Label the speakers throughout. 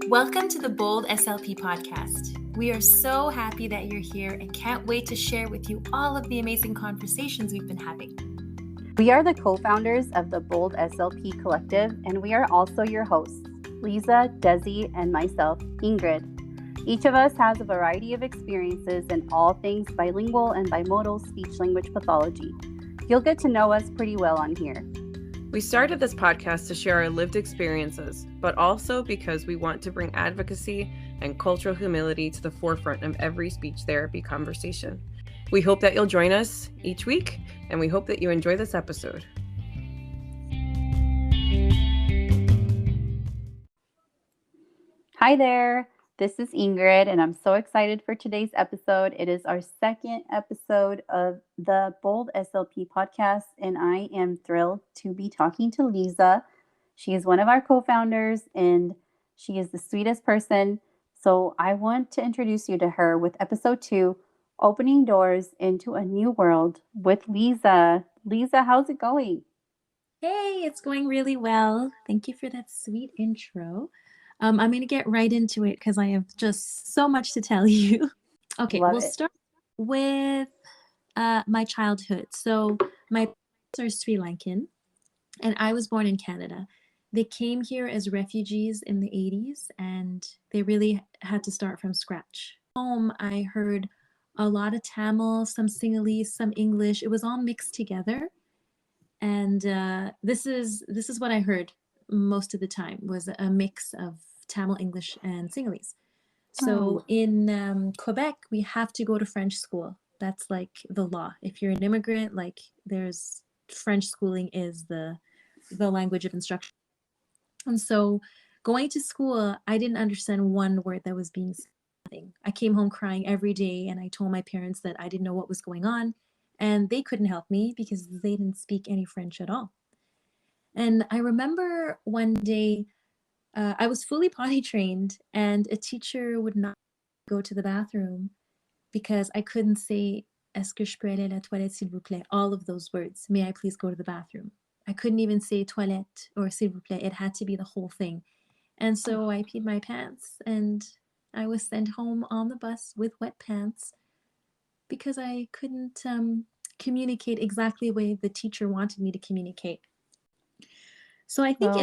Speaker 1: Welcome to the Bold SLP podcast. We are so happy that you're here and can't wait to share with you all of the amazing conversations we've been having.
Speaker 2: We are the co-founders of the Bold SLP Collective, and we are also your hosts, Liza, Desi, and myself, Ingrid. Each of us has a variety of experiences in all things bilingual and bimodal speech-language pathology. You'll get to know us pretty well on here.
Speaker 3: We started this podcast to share our lived experiences, but also because we want to bring advocacy and cultural humility to the forefront of every speech therapy conversation. We hope that you'll join us each week, and we hope that you enjoy this episode.
Speaker 2: Hi there, this is Ingrid, and I'm so excited for today's episode. It is our second episode of the Bold SLP podcast, and I am thrilled to be talking to Liza. She is one of our co-founders, and she is the sweetest person. So I want to introduce you to her with episode 2, Opening Doors into a New World with Liza. Liza, how's it going?
Speaker 1: Hey, it's going really well. Thank you for that sweet intro. I'm going to get right into it because I have just so much to tell you. Okay, we'll start with my childhood. So my parents are Sri Lankan, and I was born in Canada. They came here as refugees in the 80s, and they really had to start from scratch. Home, I heard a lot of Tamil, some Sinhalese, some English. It was all mixed together. And this is what I heard most of the time, was a mix of Tamil, English, and Sinhalese. So in Quebec, we have to go to French school. That's like the law. If you're an immigrant, like there's French schooling is the language of instruction. And so going to school, I didn't understand one word that was being said. I came home crying every day, and I told my parents that I didn't know what was going on, and they couldn't help me because they didn't speak any French at all. And I remember one day I was fully potty trained, and a teacher would not go to the bathroom because I couldn't say "Est-ce que je peux aller à la toilette, s'il vous plaît?" All of those words. May I please go to the bathroom? I couldn't even say toilette or s'il vous plaît. It had to be the whole thing. And so I peed my pants, and I was sent home on the bus with wet pants because I couldn't communicate exactly the way the teacher wanted me to communicate. So I think I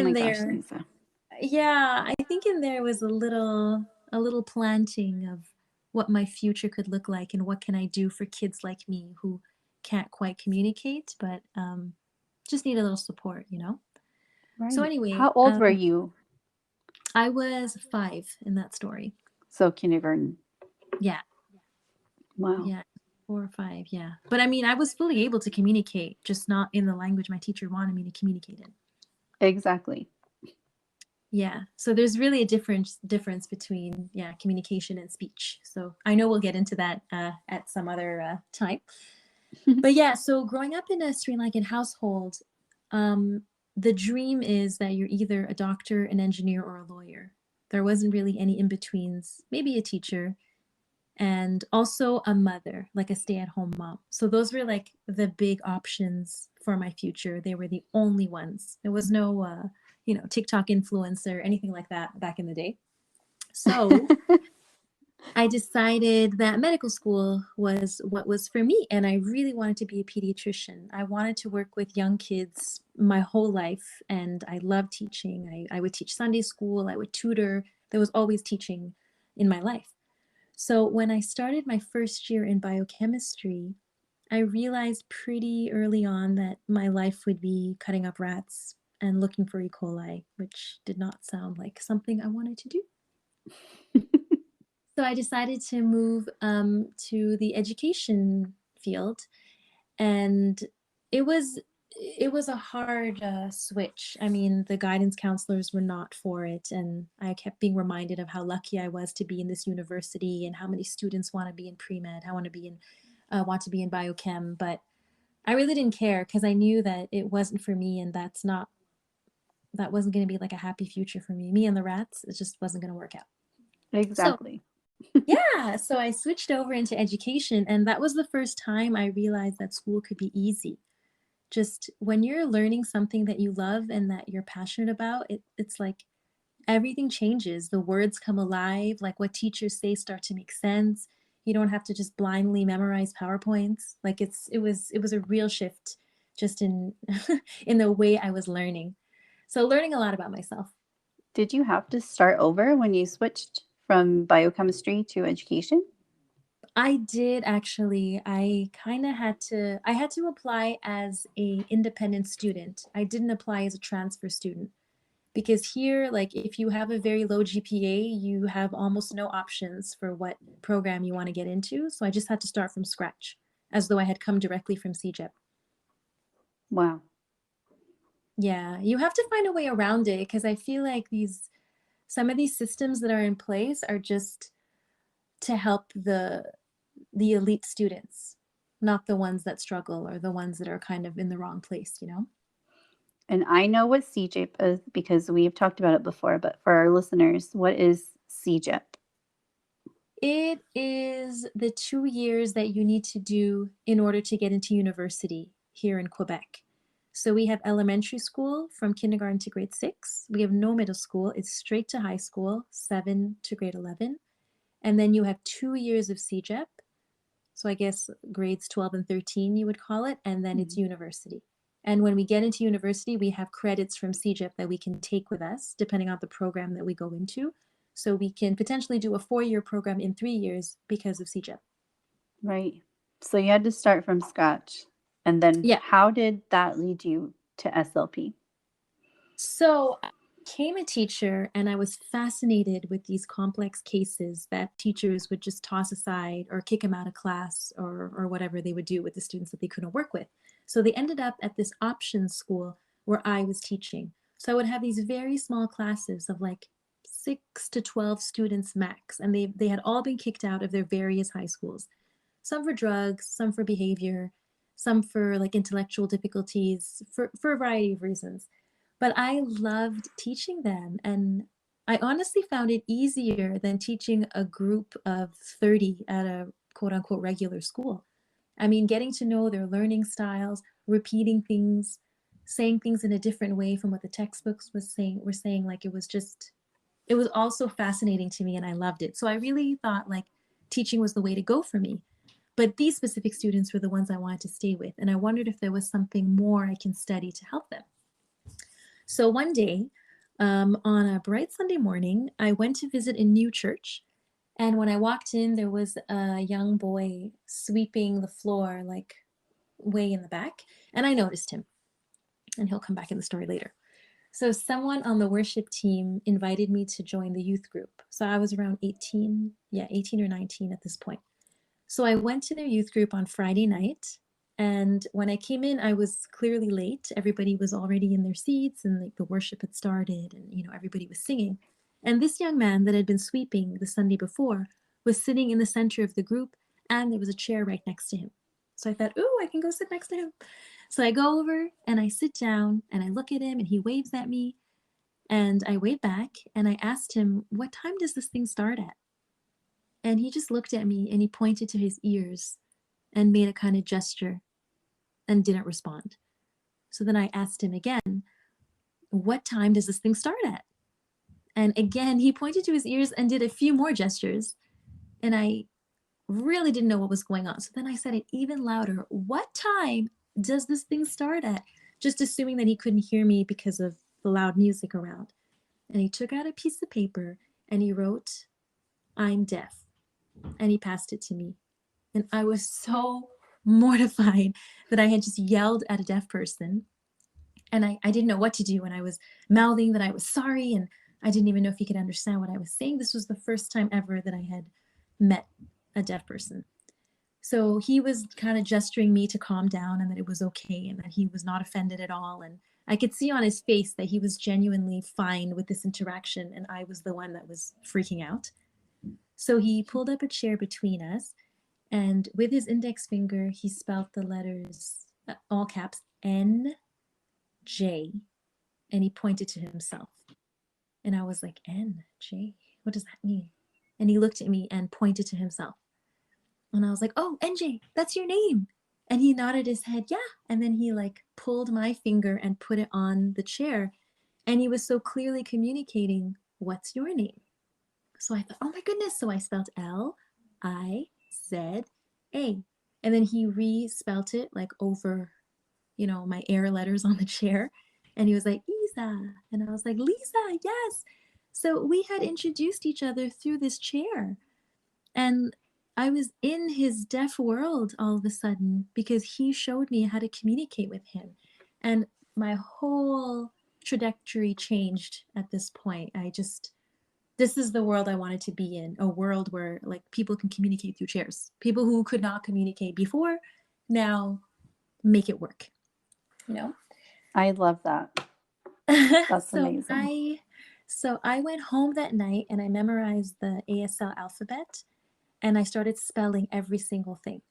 Speaker 1: think in there was a little planting of what my future could look like and what can I do for kids like me who can't quite communicate, but just need a little support, you know?
Speaker 2: Right.
Speaker 1: So anyway.
Speaker 2: How old were you?
Speaker 1: I was 5 in that story.
Speaker 2: So kindergarten.
Speaker 1: Yeah.
Speaker 2: Wow.
Speaker 1: Yeah, 4 or 5, yeah. But I mean, I was fully able to communicate, just not in the language my teacher wanted me to communicate in.
Speaker 2: Exactly.
Speaker 1: Yeah. So there's really a difference between communication and speech. So I know we'll get into that at some other time. But yeah, so growing up in a Sri Lankan household, the dream is that you're either a doctor, an engineer, or a lawyer. There wasn't really any in-betweens, maybe a teacher, and also a mother, like a stay-at-home mom. So those were like the big options for my future. They were the only ones. There was no TikTok influencer, anything like that back in the day. So I decided that medical school was what was for me, and I really wanted to be a pediatrician. I wanted to work with young kids my whole life, and I loved teaching. I would teach Sunday school, I would tutor. There was always teaching in my life. So when I started my first year in biochemistry, I realized pretty early on that my life would be cutting up rats and looking for E. coli, which did not sound like something I wanted to do. So I decided to move to the education field, and it was a hard switch. I mean, the guidance counselors were not for it, and I kept being reminded of how lucky I was to be in this university and how many students want to be in pre-med, want to be in biochem, but I really didn't care because I knew that it wasn't for me, and that wasn't going to be like a happy future for me. Me and the rats, it just wasn't going to work out.
Speaker 2: Exactly.
Speaker 1: So I switched over into education, and that was the first time I realized that school could be easy. Just when you're learning something that you love and that you're passionate about, it's like everything changes. The words come alive, like what teachers say start to make sense. You don't have to just blindly memorize PowerPoints. Like it was a real shift just in in the way I was learning. So learning a lot about myself.
Speaker 2: Did you have to start over when you switched from biochemistry to education?
Speaker 1: I did actually. I had to apply as a independent student. I didn't apply as a transfer student because here, like if you have a very low GPA, you have almost no options for what program you want to get into. So I just had to start from scratch as though I had come directly from CEGEP.
Speaker 2: Wow.
Speaker 1: Yeah, you have to find a way around it because I feel like some of these systems that are in place are just to help the elite students, not the ones that struggle or the ones that are kind of in the wrong place, you know?
Speaker 2: And I know what CJEP is because we've talked about it before, but for our listeners, what is CJEP?
Speaker 1: It is the 2 years that you need to do in order to get into university here in Quebec. So we have elementary school from kindergarten to grade 6. We have no middle school. It's straight to high school, 7 to grade 11. And then you have 2 years of CEGEP. So I guess grades 12 and 13, you would call it. And then it's university. And when we get into university, we have credits from CEGEP that we can take with us, depending on the program that we go into. So we can potentially do a 4-year program in 3 years because of CEGEP.
Speaker 2: Right. So you had to start from scratch. And then
Speaker 1: Yeah.
Speaker 2: how did that lead you to SLP?
Speaker 1: So I became a teacher and I was fascinated with these complex cases that teachers would just toss aside or kick them out of class or whatever they would do with the students that they couldn't work with. So they ended up at this option school where I was teaching. So I would have these very small classes of like 6 to 12 students max, and they had all been kicked out of their various high schools. Some for drugs, some for behavior, some for like intellectual difficulties, for a variety of reasons. But I loved teaching them, and I honestly found it easier than teaching a group of 30 at a quote unquote regular school. I mean, getting to know their learning styles, repeating things, saying things in a different way from what the textbooks were saying, like it was also fascinating to me and I loved it. So I really thought like teaching was the way to go for me. But these specific students were the ones I wanted to stay with. And I wondered if there was something more I can study to help them. So one day, on a bright Sunday morning, I went to visit a new church. And when I walked in, there was a young boy sweeping the floor, like way in the back. And I noticed him. And he'll come back in the story later. So someone on the worship team invited me to join the youth group. So I was around 18 or 19 at this point. So I went to their youth group on Friday night. And when I came in, I was clearly late. Everybody was already in their seats and like the worship had started and, you know, everybody was singing. And this young man that had been sweeping the Sunday before was sitting in the center of the group and there was a chair right next to him. So I thought, ooh, I can go sit next to him. So I go over and I sit down and I look at him and he waves at me and I wave back and I asked him, what time does this thing start at? And he just looked at me and he pointed to his ears and made a kind of gesture and didn't respond. So then I asked him again, what time does this thing start at? And again, he pointed to his ears and did a few more gestures. And I really didn't know what was going on. So then I said it even louder. What time does this thing start at? Just assuming that he couldn't hear me because of the loud music around. And he took out a piece of paper and he wrote, I'm deaf. And he passed it to me. And I was so mortified that I had just yelled at a deaf person. And I didn't know what to do. And I was mouthing that I was sorry. And I didn't even know if he could understand what I was saying. This was the first time ever that I had met a deaf person. So he was kind of gesturing me to calm down and that it was okay and that he was not offended at all. And I could see on his face that he was genuinely fine with this interaction. And I was the one that was freaking out. So he pulled up a chair between us. And with his index finger, he spelled the letters, all caps, N, J, and he pointed to himself. And I was like, N, J, what does that mean? And he looked at me and pointed to himself. And I was like, oh, NJ, that's your name. And he nodded his head, yeah. And then he like pulled my finger and put it on the chair. And he was so clearly communicating what's your name? So I thought, oh my goodness. So I spelled Liza. And then he re-spelt it like over, my air letters on the chair. And he was like, Isa. And I was like, Lisa, yes. So we had introduced each other through this chair. And I was in his deaf world all of a sudden because he showed me how to communicate with him. And my whole trajectory changed at this point. This is the world I wanted to be in, a world where like people can communicate through chairs. People who could not communicate before now make it work,
Speaker 2: I love that. That's amazing.
Speaker 1: So I went home that night and I memorized the ASL alphabet and I started spelling every single thing.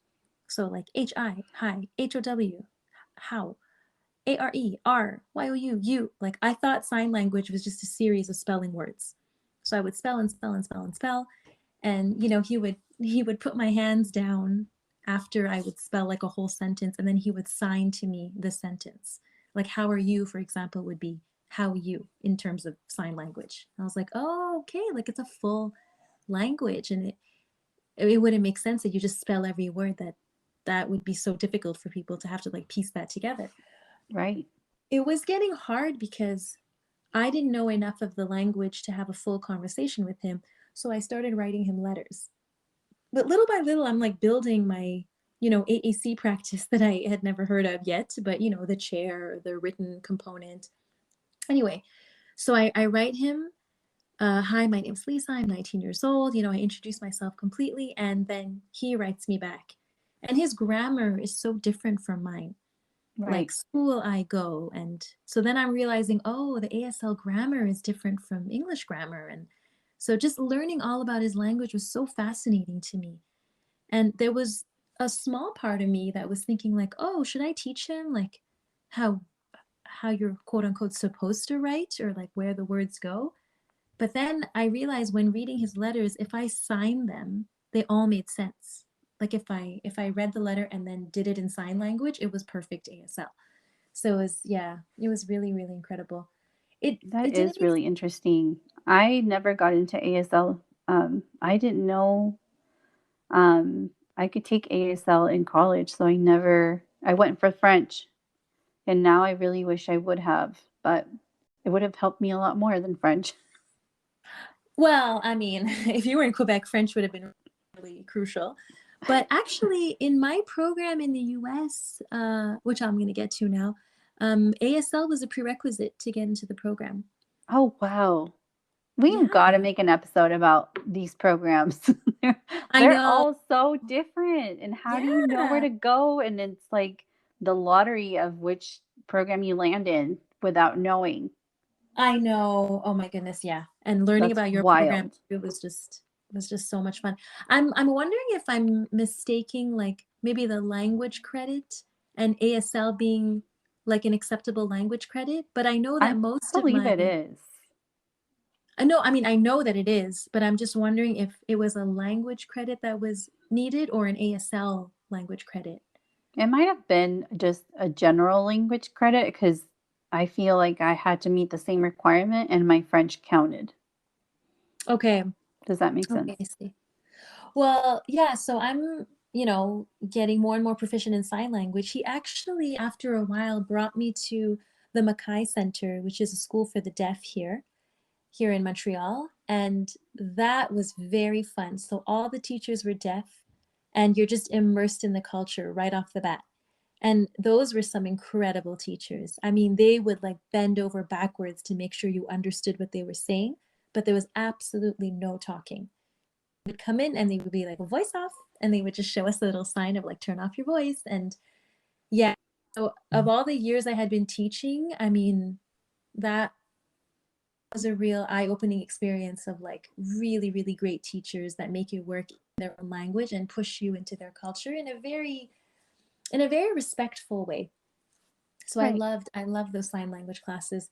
Speaker 1: So like H-I, hi, H-O-W, how, A-R-E, R, Y-O-U, you. Like I thought sign language was just a series of spelling words. So I would spell and spell and spell and spell. And, he would put my hands down after I would spell like a whole sentence. And then he would sign to me the sentence. Like how are you, for example, would be how you in terms of sign language. And I was like, oh, okay. Like it's a full language. And it wouldn't make sense that you just spell every word. That would be so difficult for people to have to like piece that together.
Speaker 2: Right.
Speaker 1: It was getting hard because I didn't know enough of the language to have a full conversation with him. So I started writing him letters. But little by little, I'm like building my, AAC practice that I had never heard of yet, but, the chair, the written component. Anyway, so I write him, hi, my name's Lisa. I'm 19 years old. I introduce myself completely. And then he writes me back. And his grammar is so different from mine.
Speaker 2: Right.
Speaker 1: Like school I go. And so then I'm realizing, oh, the ASL grammar is different from English grammar. And so just learning all about his language was so fascinating to me. And there was a small part of me that was thinking like, oh, should I teach him like how you're quote unquote supposed to write or like where the words go? But then I realized when reading his letters, if I signed them, they all made sense. Like if I read the letter and then did it in sign language, it was perfect ASL. So it was really, really incredible.
Speaker 2: That is really interesting. I never got into ASL. I didn't know I could take ASL in college, so I went for French, and now I really wish I would have, but it would have helped me a lot more than French.
Speaker 1: Well, I mean, if you were in Quebec, French would have been really crucial. But actually, in my program in the US, which I'm going to get to now, ASL was a prerequisite to get into the program.
Speaker 2: Oh, wow. We've got to make an episode about these programs. They're all so different. And how do you know where to go? And it's like the lottery of which program you land in without knowing.
Speaker 1: I know. Oh my goodness, yeah. And learning about your program too was just so much fun. I'm wondering if I'm mistaking like maybe the language credit and ASL being like an acceptable language credit, but I know that
Speaker 2: I believe it is.
Speaker 1: I know that it is, but I'm just wondering if it was a language credit that was needed or an ASL language credit.
Speaker 2: It might have been just a general language credit because I feel like I had to meet the same requirement and my French counted.
Speaker 1: Okay.
Speaker 2: Does that make sense?
Speaker 1: Okay, I see. Well, yeah, so I'm, getting more and more proficient in sign language. He actually, after a while, brought me to the Mackay Center, which is a school for the deaf here in Montreal. And that was very fun. So all the teachers were deaf and you're just immersed in the culture right off the bat. And those were some incredible teachers. I mean, they would like bend over backwards to make sure you understood what they were saying, but there was absolutely no talking. They would come in and they would be like, voice off. And they would just show us a little sign of like, turn off your voice. And yeah, so of all the years I had been teaching, I mean, that was a real eye-opening experience of like really, really great teachers that make you work in their own language and push you into their culture in a very respectful way. So right. I loved those sign language classes.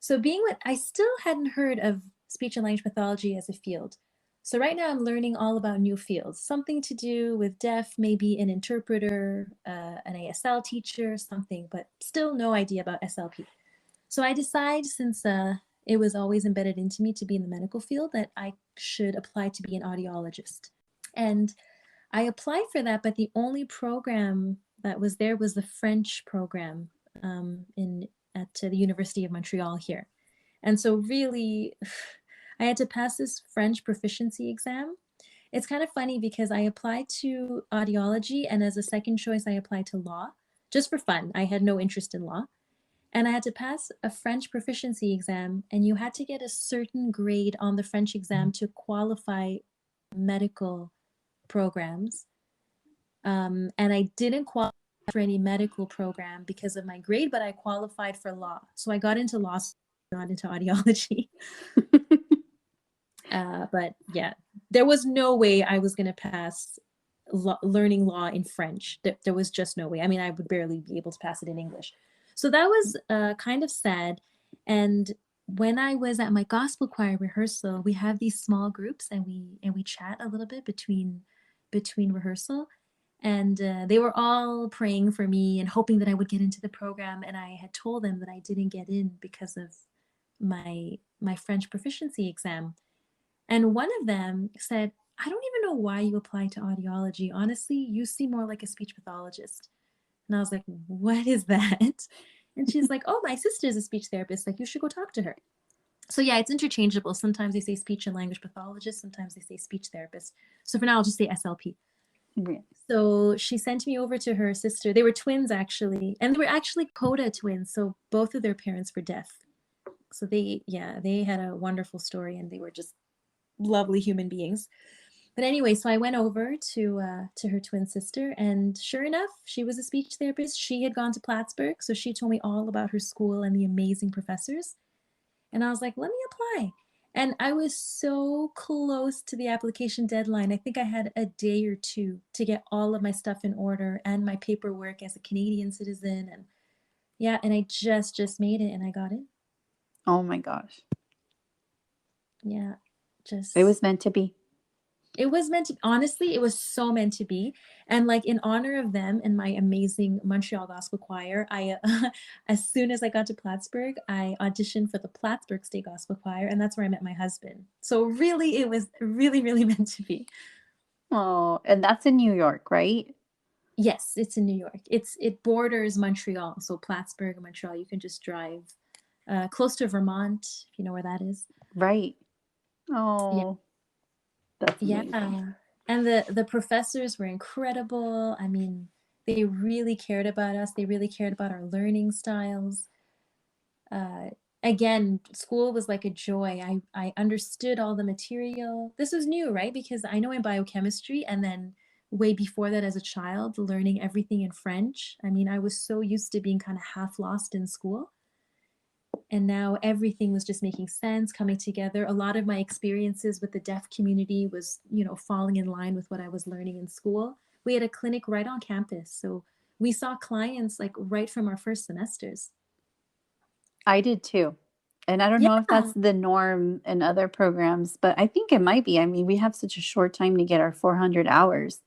Speaker 1: So I still hadn't heard of speech and language pathology as a field. So right now I'm learning all about new fields, something to do with deaf, maybe an interpreter, an ASL teacher, something, but still no idea about SLP. So I decide since it was always embedded into me to be in the medical field that I should apply to be an audiologist. And I applied for that, but the only program that was there was the French program at the University of Montreal here. And so really, I had to pass this French proficiency exam. It's kind of funny because I applied to audiology, and as a second choice, I applied to law just for fun. I had no interest in law. And I had to pass a French proficiency exam, and you had to get a certain grade on the French exam to qualify medical programs. And I didn't qualify for any medical program because of my grade, but I qualified for law. So I got into law, not into audiology. But yeah, there was no way I was going to pass learning law in French. There was just no way. I mean, I would barely be able to pass it in English. So that was kind of sad. And when I was at my gospel choir rehearsal, we have these small groups, and we chat a little bit between rehearsal. And they were all praying for me and hoping that I would get into the program. And I had told them that I didn't get in because of my French proficiency exam. And one of them said, "I don't even know why you applied to audiology. Honestly, you seem more like a speech pathologist." And I was like, "What is that?" And she's like, "Oh, my sister's a speech therapist. Like, you should go talk to her." So yeah, it's interchangeable. Sometimes they say speech and language pathologist. Sometimes they say speech therapist. So for now, I'll just say SLP.
Speaker 2: Yeah.
Speaker 1: So she sent me over to her sister. They were twins, actually. And they were actually coda twins. So both of their parents were deaf. So they had a wonderful story, and they were just lovely human beings. But anyway, so I went over to her twin sister, and sure enough, she was a speech therapist. She had gone to Plattsburgh, so she told me all about her school and the amazing professors. And I was like, let me apply. And I was so close to the application deadline. I think I had a day or two to get all of my stuff in order and my paperwork as a Canadian citizen. And yeah, and I just made it, and I got in.
Speaker 2: Oh my gosh.
Speaker 1: Yeah,
Speaker 2: It was meant to be.
Speaker 1: It was meant to, honestly, it was so meant to be. And like in honor of them and my amazing Montreal Gospel Choir, I as soon as I got to Plattsburgh, I auditioned for the Plattsburgh State Gospel Choir, and that's where I met my husband. So really, it was really, really meant to be.
Speaker 2: Oh, and that's in New York, right?
Speaker 1: Yes, it's in New York. It borders Montreal, so Plattsburgh and Montreal. You can just drive close to Vermont, if you know where that is.
Speaker 2: Right.
Speaker 1: Yeah.
Speaker 2: Oh, that's amazing.
Speaker 1: Yeah. And the professors were incredible. I mean, they really cared about us. They really cared about our learning styles. Again, school was like a joy. I understood all the material. This was new, right? Because I know in biochemistry, and then way before that as a child, learning everything in French. I mean, I was so used to being kind of half lost in school. And now everything was just making sense, coming together. A lot of my experiences with the deaf community was, falling in line with what I was learning in school. We had a clinic right on campus, so we saw clients like right from our first semesters.
Speaker 2: I did too. And I don't know if that's the norm in other programs, but I think it might be. I mean, we have such a short time to get our 400 hours.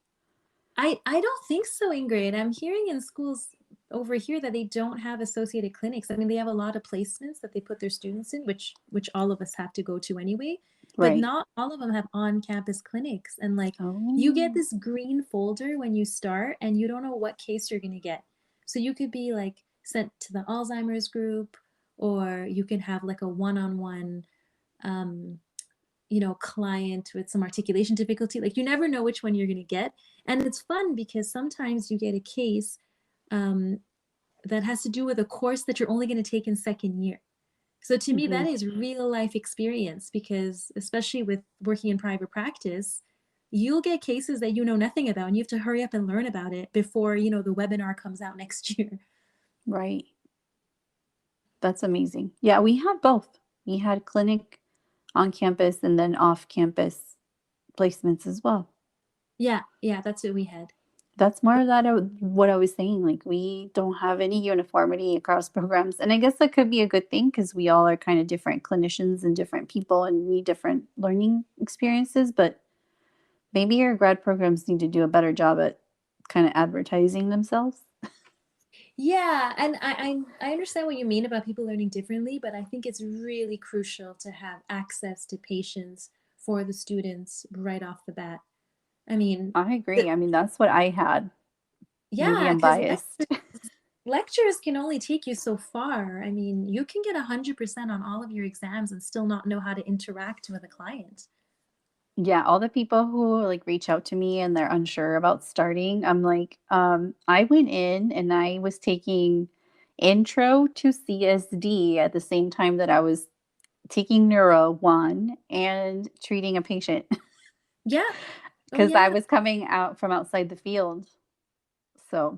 Speaker 1: I don't think so, Ingrid. I'm hearing in schools over here that they don't have associated clinics. I mean, they have a lot of placements that they put their students in, which all of us have to go to anyway. But
Speaker 2: Right.
Speaker 1: not all of them have on-campus clinics. And like
Speaker 2: Oh.
Speaker 1: you get this green folder when you start, and you don't know what case you're going to get. So you could be like sent to the Alzheimer's group, or you can have like a one-on-one client with some articulation difficulty. Like you never know which one you're going to get. And it's fun because sometimes you get a case that has to do with a course that you're only going to take in second year. So to me, that is real life experience, because especially with working in private practice, you'll get cases that you know nothing about, and you have to hurry up and learn about it before, the webinar comes out next year.
Speaker 2: Right. That's amazing. Yeah, we had both. We had clinic on campus and then off campus placements as well.
Speaker 1: Yeah, that's what we had.
Speaker 2: That's more of that what I was saying. Like we don't have any uniformity across programs. And I guess that could be a good thing because we all are kind of different clinicians and different people and need different learning experiences. But maybe your grad programs need to do a better job at kind of advertising themselves.
Speaker 1: Yeah, and I understand what you mean about people learning differently, but I think it's really crucial to have access to patience for the students right off the bat. I mean,
Speaker 2: I
Speaker 1: the,
Speaker 2: agree. I mean, that's what I had. Maybe
Speaker 1: yeah,
Speaker 2: I'm
Speaker 1: because
Speaker 2: biased.
Speaker 1: lectures can only take you so far. I mean, you can get 100% on all of your exams and still not know how to interact with a client.
Speaker 2: Yeah, all the people who like reach out to me and they're unsure about starting, I'm like, I went in and I was taking intro to CSD at the same time that I was taking Neuro 1 and treating a patient
Speaker 1: Yeah. Oh,
Speaker 2: because I
Speaker 1: yeah.
Speaker 2: was coming out from outside the field. So,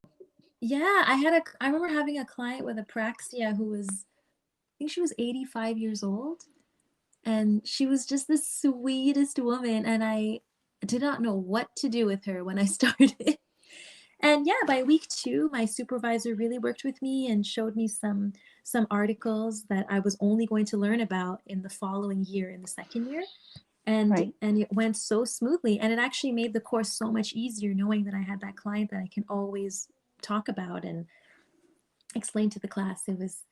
Speaker 1: Yeah. I remember having a client with apraxia who was, I think she was 85 years old. And she was just the sweetest woman. And I did not know what to do with her when I started. And yeah, by week 2, my supervisor really worked with me and showed me some articles that I was only going to learn about in the following year, in the second year.
Speaker 2: right.
Speaker 1: And it went so smoothly. And it actually made the course so much easier knowing that I had that client that I can always talk about and explain to the class. It was,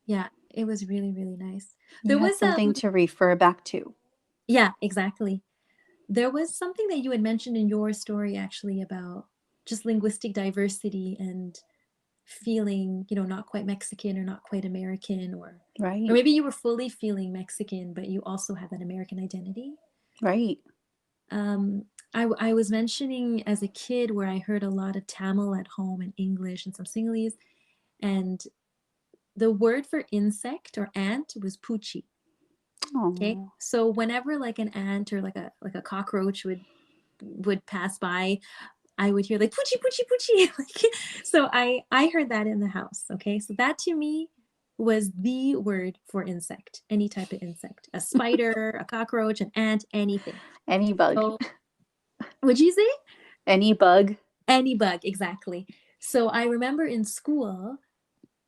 Speaker 1: yeah, it was really, really nice.
Speaker 2: You
Speaker 1: There
Speaker 2: had
Speaker 1: was
Speaker 2: something to refer back to.
Speaker 1: yeah, exactly. There was something that you had mentioned in your story actually about just linguistic diversity and feeling, not quite Mexican or not quite American, or
Speaker 2: Right.
Speaker 1: maybe you were fully feeling Mexican, but you also have that American identity.
Speaker 2: Right.
Speaker 1: Um, I was mentioning as a kid where I heard a lot of Tamil at home and English and some Sinhalese, and the word for insect or ant was poochie. Okay,
Speaker 2: Oh,
Speaker 1: so whenever like an ant or like a cockroach would pass by, I would hear like poochie poochie poochie. Like, so I heard that in the house. Okay, so that to me was the word for insect, any type of insect, a spider, a cockroach, an ant, anything.
Speaker 2: any bug.
Speaker 1: So would you say
Speaker 2: Any bug.
Speaker 1: any bug? Exactly. So I remember in school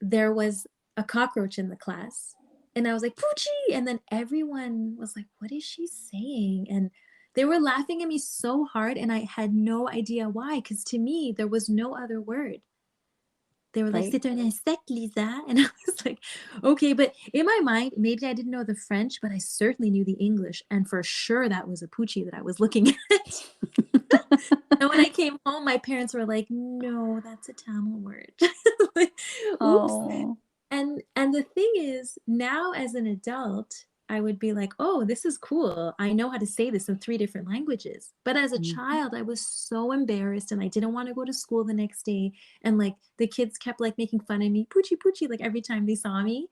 Speaker 1: there was a cockroach in the class, and I was like poochie, and then everyone was like, "What is she saying?" And they were laughing at me so hard, and I had no idea why, because to me there was no other word. They were like,
Speaker 2: Right.
Speaker 1: "C'est un insecte, Lisa," and I was like, "Okay," but in my mind, maybe I didn't know the French, but I certainly knew the English, and for sure that was a poochie that I was looking at. And when I came home, my parents were like, "No, that's a Tamil word." Like, oops.
Speaker 2: Oh.
Speaker 1: And the thing is, now as an adult, I would be like, "Oh, this is cool. I know how to say this in 3 different languages." But as a
Speaker 2: Mhm.
Speaker 1: child, I was so embarrassed and I didn't want to go to school the next day. And like the kids kept like making fun of me, poochie poochie, like every time they saw me.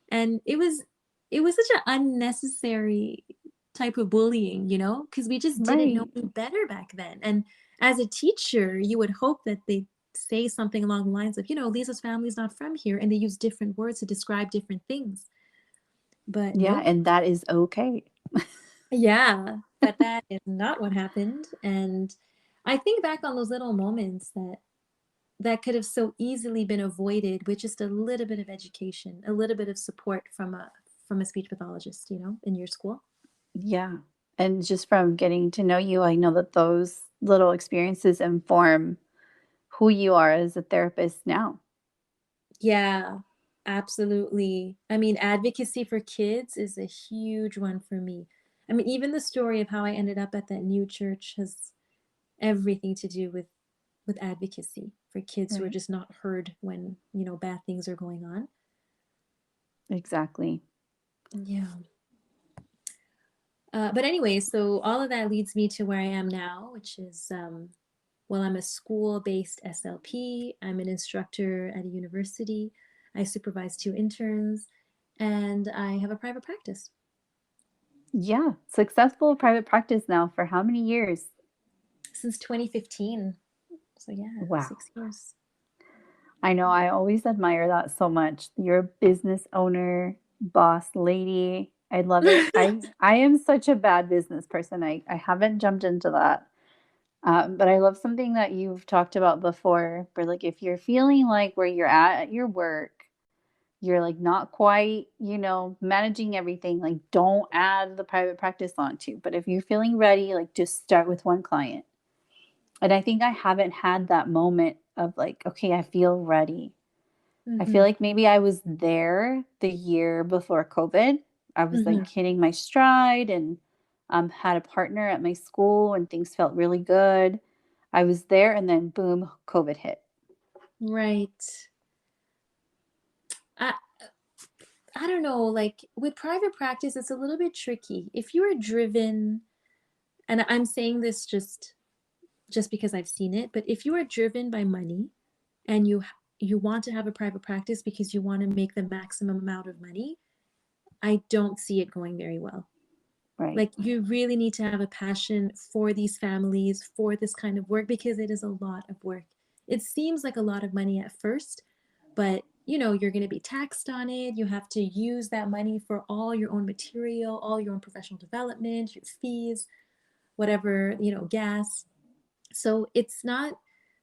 Speaker 1: And it was such an unnecessary type of bullying, because we just didn't know
Speaker 2: Right.
Speaker 1: any better back then. And as a teacher, you would hope that they say something along the lines of, Lisa's family's not from here, and they use different words to describe different things. But
Speaker 2: Yeah,
Speaker 1: nope.
Speaker 2: and that is okay.
Speaker 1: Yeah, but that is not what happened. And I think back on those little moments that could have so easily been avoided with just a little bit of education, a little bit of support from a speech pathologist, in your school.
Speaker 2: Yeah. And just from getting to know you, I know that those little experiences inform who you are as a therapist now.
Speaker 1: Yeah, absolutely. I mean, advocacy for kids is a huge one for me. I mean, even the story of how I ended up at that new church has everything to do with advocacy for kids who are
Speaker 2: Right.
Speaker 1: just not heard when, bad things are going on.
Speaker 2: Exactly.
Speaker 1: Yeah. But anyway, so all of that leads me to where I am now, which is, well, I'm a school-based SLP. I'm an instructor at a university. I supervise 2 interns, and I have a private practice.
Speaker 2: Yeah. Successful private practice now for how many years?
Speaker 1: Since 2015. So yeah,
Speaker 2: Wow.
Speaker 1: 6 years.
Speaker 2: I know. I always admire that so much. You're a business owner, boss lady. I love it. I am such a bad business person. I haven't jumped into that. But I love something that you've talked about before, where like if you're feeling like where you're at your work, you're like not quite, managing everything, like don't add the private practice onto. But if you're feeling ready, like just start with one client. And I think I haven't had that moment of like, okay, I feel ready. I feel like maybe I was there the year before COVID. I was like hitting my stride and had a partner at my school and things felt really good. I was there and then boom, COVID hit.
Speaker 1: Right. I I don't know, like with private practice, it's a little bit tricky. If you are driven, and I'm saying this just because I've seen it, but if you are driven by money and you want to have a private practice because you want to make the maximum amount of money, I don't see it going very well.
Speaker 2: Right.
Speaker 1: Like you really need to have a passion for these families, for this kind of work, because it is a lot of work. It seems like a lot of money at first, but you're going to be taxed on it. You have to use that money for all your own material, all your own professional development, your fees, whatever, gas. So it's not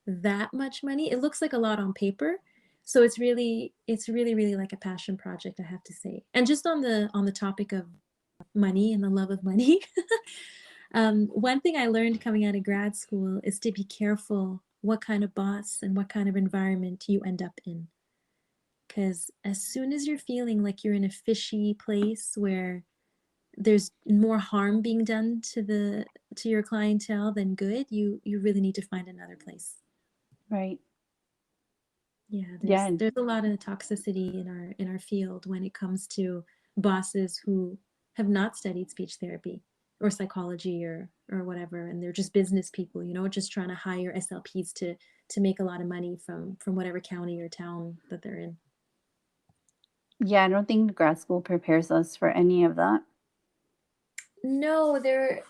Speaker 1: that much money. It looks like a lot on paper. So it's really like a passion project, I have to say. And just on the topic of money and the love of money, one thing I learned coming out of grad school is to be careful what kind of boss and what kind of environment you end up in. Because as soon as you're feeling like you're in a fishy place where there's more harm being done to your clientele than good, you really need to find another place.
Speaker 2: Right.
Speaker 1: Yeah, there's a lot of toxicity in our field when it comes to bosses who have not studied speech therapy or psychology or whatever, and they're just business people, just trying to hire SLPs to make a lot of money from whatever county or town that they're in.
Speaker 2: Yeah, I don't think grad school prepares us for any of that.
Speaker 1: No, I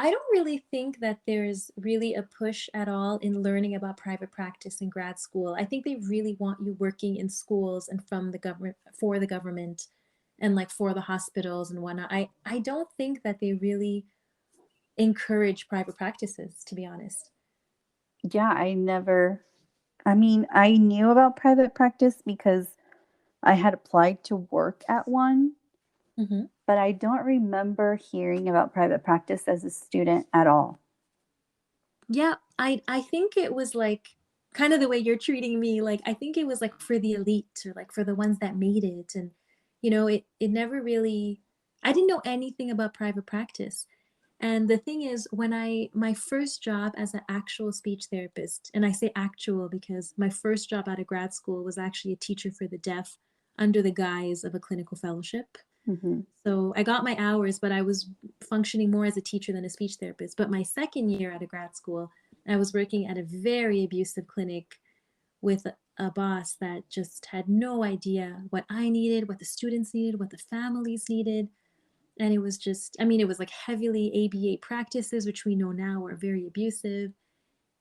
Speaker 1: don't really think that there's really a push at all in learning about private practice in grad school. I think they really want you working in schools and from the government, for the government, and like for the hospitals and whatnot. I don't think that they really encourage private practices, to be honest.
Speaker 2: Yeah, I knew about private practice because I had applied to work at one, but I don't remember hearing about private practice as a student at all.
Speaker 1: Yeah, I think it was like kind of the way you're treating me. Like I think it was like for the elite or like for the ones that made it, and it never really. I didn't know anything about private practice. And the thing is, my first job as an actual speech therapist, and I say actual because my first job out of grad school was actually a teacher for the deaf under the guise of a clinical fellowship. So I got my hours, but I was functioning more as a teacher than a speech therapist. But my second year out of grad school, I was working at a very abusive clinic with a boss that just had no idea what I needed, what the students needed, what the families needed. And it was just, it was like heavily ABA practices, which we know now are very abusive.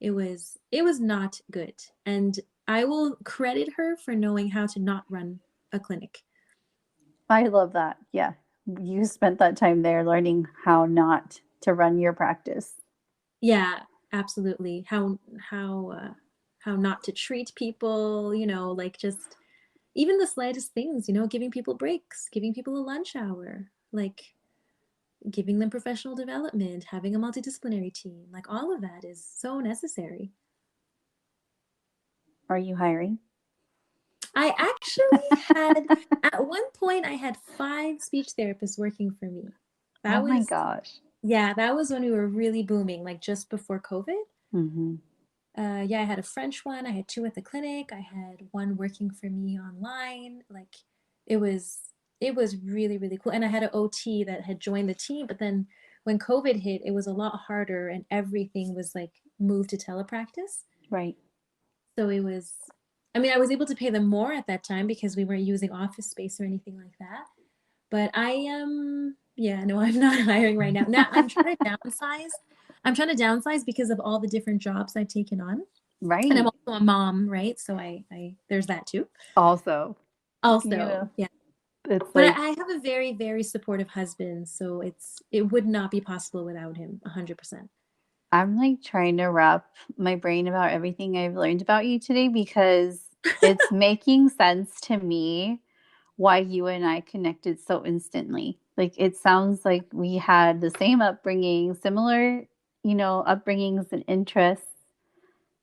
Speaker 1: It was not good. And I will credit her for knowing how to not run a clinic.
Speaker 2: I love that. Yeah. You spent that time there learning how not to run your practice.
Speaker 1: Yeah, absolutely. How not to treat people, like just even the slightest things, giving people breaks, giving people a lunch hour, like giving them professional development, having a multidisciplinary team, like all of that is so necessary.
Speaker 2: Are you hiring?
Speaker 1: I actually had, at one point, I had 5 speech therapists working for me.
Speaker 2: Oh my gosh.
Speaker 1: Yeah, that was when we were really booming, like just before COVID.
Speaker 2: Mm-hmm.
Speaker 1: Yeah, I had a French one. I had 2 at the clinic. I had 1 working for me online. Like it was really, really cool. And I had an OT that had joined the team, but then when COVID hit, it was a lot harder and everything was like moved to telepractice.
Speaker 2: Right.
Speaker 1: So it was, I was able to pay them more at that time because we weren't using office space or anything like that. But yeah, no, I'm not hiring right now. Now I'm trying to downsize. I'm trying to downsize because of all the different jobs I've taken on.
Speaker 2: Right.
Speaker 1: And I'm also a mom, right? So I there's that too.
Speaker 2: Also,
Speaker 1: Yeah.
Speaker 2: It's
Speaker 1: But
Speaker 2: like,
Speaker 1: I have a very, very supportive husband, so it would not be possible without him, 100%.
Speaker 2: I'm like trying to wrap my brain about everything I've learned about you today because it's making sense to me why you and I connected so instantly. Like it sounds like we had the same upbringing, similar, upbringings and interests.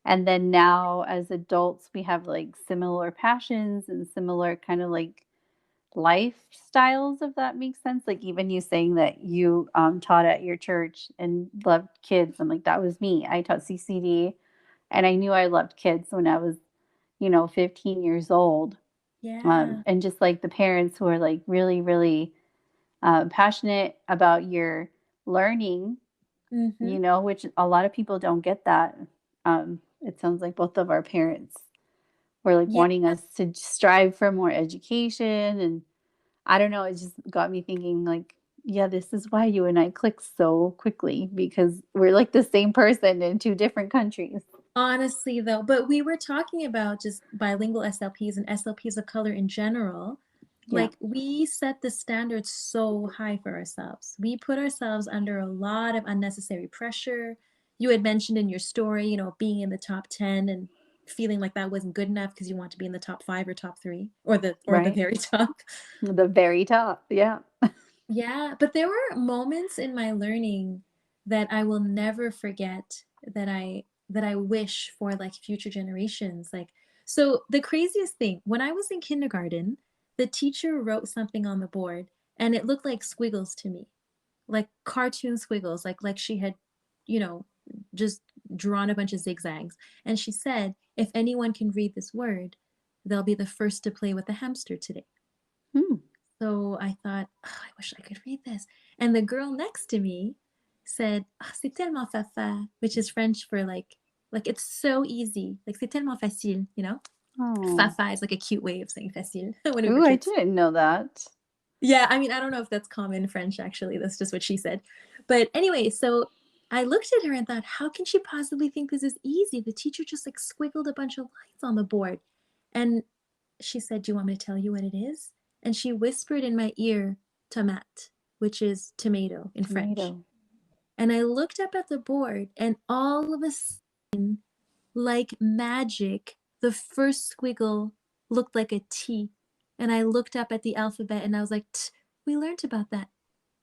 Speaker 2: And then now as adults, we have like similar passions and similar kind of like lifestyles, if that makes sense. Like even you saying that you taught at your church and loved kids. I'm like, that was me. I taught CCD and I knew I loved kids when I was, 15 years old.
Speaker 1: Yeah.
Speaker 2: And just like the parents who are like really, really passionate about your learning, which a lot of people don't get that. It sounds like both of our parents were like
Speaker 1: Yeah.
Speaker 2: wanting us to strive for more education. And I don't know, it just got me thinking like, yeah, this is why you and I click so quickly, because we're like the same person in two different countries.
Speaker 1: Honestly, though, but we were talking about just bilingual SLPs and SLPs of color in general.
Speaker 2: Yeah.
Speaker 1: Like we set the standards so high for ourselves. We put ourselves under a lot of unnecessary pressure. You had mentioned in your story, being in the top 10 and feeling like that wasn't good enough because you want to be in the top 5 or top 3 or the
Speaker 2: Right.
Speaker 1: very top.
Speaker 2: The very top. Yeah.
Speaker 1: Yeah, but there were moments in my learning that I will never forget that I wish for like future generations. Like, so the craziest thing, when I was in kindergarten, the teacher wrote something on the board and it looked like squiggles to me, like cartoon squiggles, like she had, you know, just drawn a bunch of zigzags. And she said, if anyone can read this word, they'll be the first to play with the hamster today. So I thought, oh, I wish I could read this. And the girl next to me said, oh, c'est tellement fafa, which is French for like it's so easy. Like c'est tellement facile,
Speaker 2: Oh.
Speaker 1: Fafa is like a cute way of saying facile.
Speaker 2: Ooh, I didn't know that.
Speaker 1: Yeah, I mean, I don't know if that's common French, actually. That's just what she said. But anyway, so I looked at her and thought, how can she possibly think this is easy? The teacher just like squiggled a bunch of lines on the board. And she said, do you want me to tell you what it is? And she whispered in my ear, tomate, which is tomato in French. And I looked up at the board and all of a sudden, like magic, the first squiggle looked like a T. And I looked up at the alphabet and I was like, we learned about that.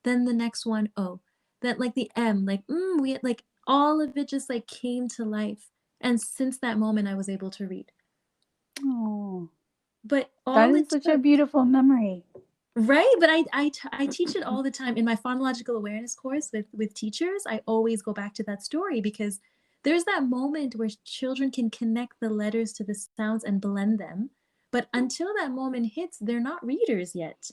Speaker 1: Then the next one, O. Then like the M, we had like all of it just like came to life. And since that moment, I was able to read.
Speaker 2: Oh,
Speaker 1: but
Speaker 2: that is such a beautiful memory.
Speaker 1: Right, but I teach it all the time in my phonological awareness course with teachers. I always go back to that story because there's that moment where children can connect the letters to the sounds and blend them. But until that moment hits, they're not readers yet.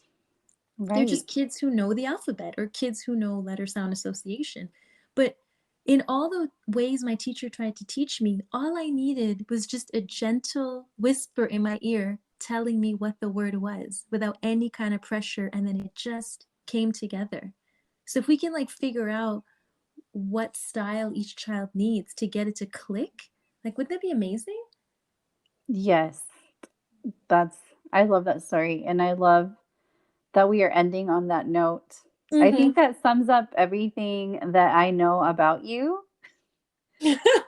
Speaker 1: Right. They're just kids who know the alphabet or kids who know letter sound association. But in all the ways my teacher tried to teach me, all I needed was just a gentle whisper in my ear telling me what the word was without any kind of pressure, and then it just came together. So if we can like figure out what style each child needs to get it to click, like wouldn't that be amazing?
Speaker 2: Yes. I love that story, and I love that we are ending on that note. I think that sums up everything that I know about you.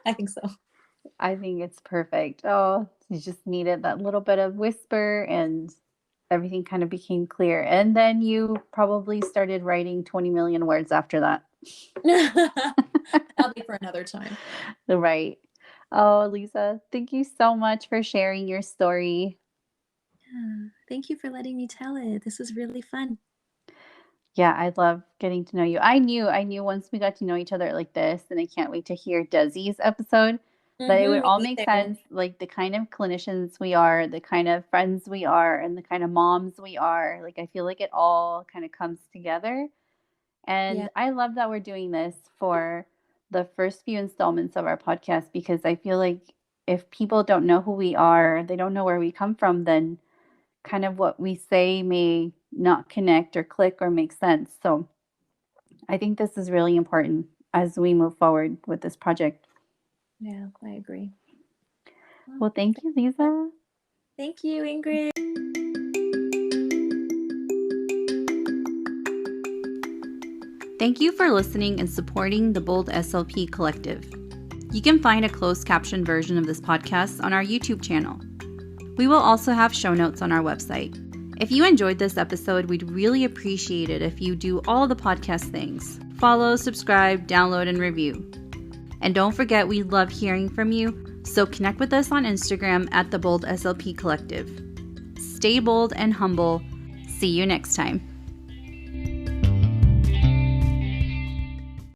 Speaker 1: I think so.
Speaker 2: I think it's perfect. Oh, you just needed that little bit of whisper and everything kind of became clear. And then you probably started writing 20 million words after that.
Speaker 1: That'll be for another time.
Speaker 2: Right. Oh, Liza, thank you so much for sharing your story.
Speaker 1: Yeah, thank you for letting me tell it. This was really fun.
Speaker 2: Yeah, I love getting to know you. I knew once we got to know each other like this, and I can't wait to hear Desi's episode, that it would all make sense, like the kind of clinicians we are, the kind of friends we are, and the kind of moms we are. Like, I feel like it all kind of comes together. And I love that we're doing this for the first few installments of our podcast, because I feel like if people don't know who we are, they don't know where we come from, then kind of what we say may not connect or click or make sense. So I think this is really important as we move forward with this project.
Speaker 1: Yeah, I agree.
Speaker 2: Well, thank you, Liza.
Speaker 1: Thank you, Ingrid.
Speaker 2: Thank you for listening and supporting the Bold SLP Collective. You can find a closed caption version of this podcast on our YouTube channel. We will also have show notes on our website. If you enjoyed this episode, we'd really appreciate it if you do all the podcast things. Follow, subscribe, download, and review. And don't forget, we love hearing from you, So connect with us on Instagram at the Bold SLP Collective. Stay bold and humble. See you next time.